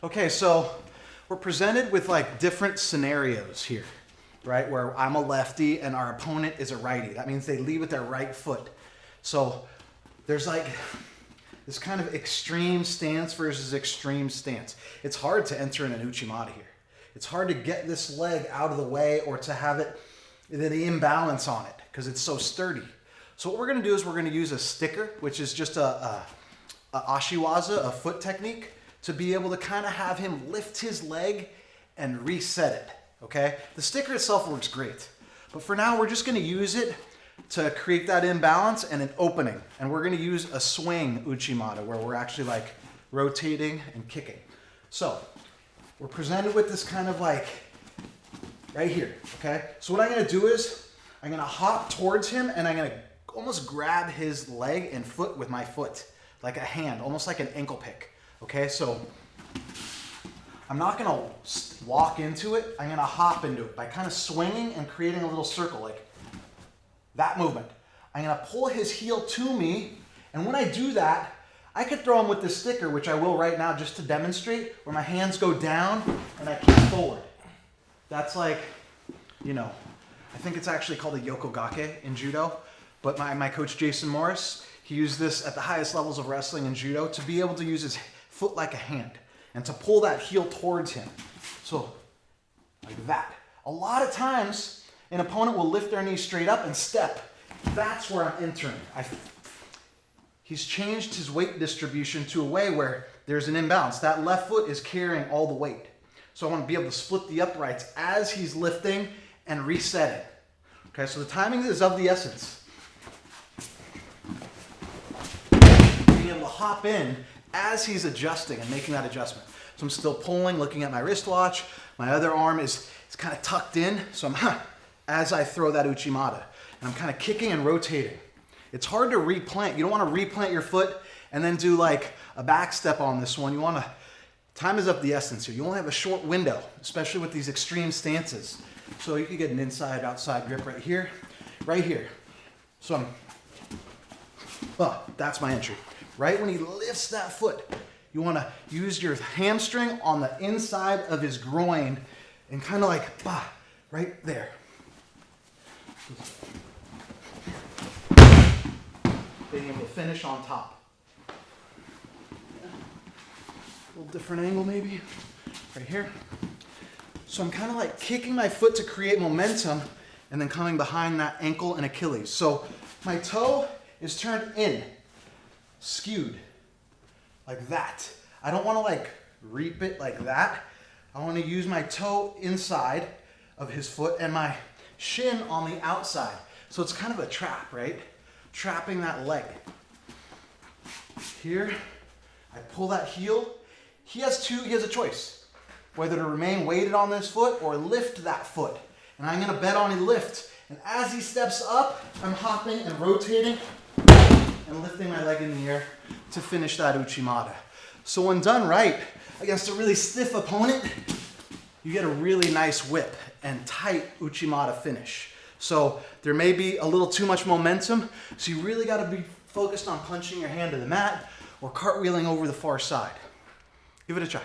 Okay, so we're presented with like different scenarios here, right? Where I'm a lefty and our opponent is a righty. That means they lead with their right foot. So there's like this kind of extreme stance versus extreme stance. It's hard to enter in an Uchimata here. It's hard to get this leg out of the way or to have it, the imbalance on it, because it's so sturdy. So what we're gonna do is we're gonna use a sticker, which is just a ashiwaza, a foot technique, to be able to kind of have him lift his leg and reset it, okay? The sticker itself works great, but for now we're just gonna use it to create that imbalance and an opening. And we're gonna use a swing Uchimata where we're actually like rotating and kicking. So we're presented with this kind of like right here, okay? So what I'm gonna do is I'm gonna hop towards him and I'm gonna almost grab his leg and foot with my foot, like a hand, almost like an ankle pick, okay? So I'm not gonna walk into it, I'm gonna hop into it by kind of swinging and creating a little circle, like that movement. I'm gonna pull his heel to me, and when I do that, I could throw him with the sticker, which I will right now just to demonstrate, where my hands go down and I kick forward. That's like, you know, I think it's actually called a yokogake in judo, but my coach Jason Morris, he used this at the highest levels of wrestling and judo to be able to use his foot like a hand and to pull that heel towards him. So, like that. A lot of times, an opponent will lift their knee straight up and step. That's where I'm entering. He's changed his weight distribution to a way where there's an imbalance. That left foot is carrying all the weight. So I want to be able to split the uprights as he's lifting and resetting. Okay, so the timing is of the essence. Being able to hop in as he's adjusting and making that adjustment. So I'm still pulling, looking at my wristwatch. My other arm is kind of tucked in. So I'm as I throw that Uchimata. And I'm kind of kicking and rotating. It's hard to replant. You don't want to replant your foot and then do like a back step on this one. You want to, time is of the essence here. You only have a short window, especially with these extreme stances. So you can get an inside-outside grip right here, right here. So that's my entry. Right when he lifts that foot, you want to use your hamstring on the inside of his groin and kind of like, right there. Being able to finish on top. A little different angle maybe, right here. So I'm kind of like kicking my foot to create momentum and then coming behind that ankle and Achilles. So my toe is turned in, skewed, like that. I don't want to like reap it like that. I want to use my toe inside of his foot and my shin on the outside. So it's kind of a trap, right? Trapping that leg. Here, I pull that heel. He has a choice, whether to remain weighted on this foot or lift that foot. And I'm gonna bet on a lift. And as he steps up, I'm hopping and rotating and lifting my leg in the air to finish that Uchimata. So when done right, against a really stiff opponent, you get a really nice whip and tight Uchimata finish. So there may be a little too much momentum, so you really got to be focused on punching your hand to the mat or cartwheeling over the far side. Give it a try.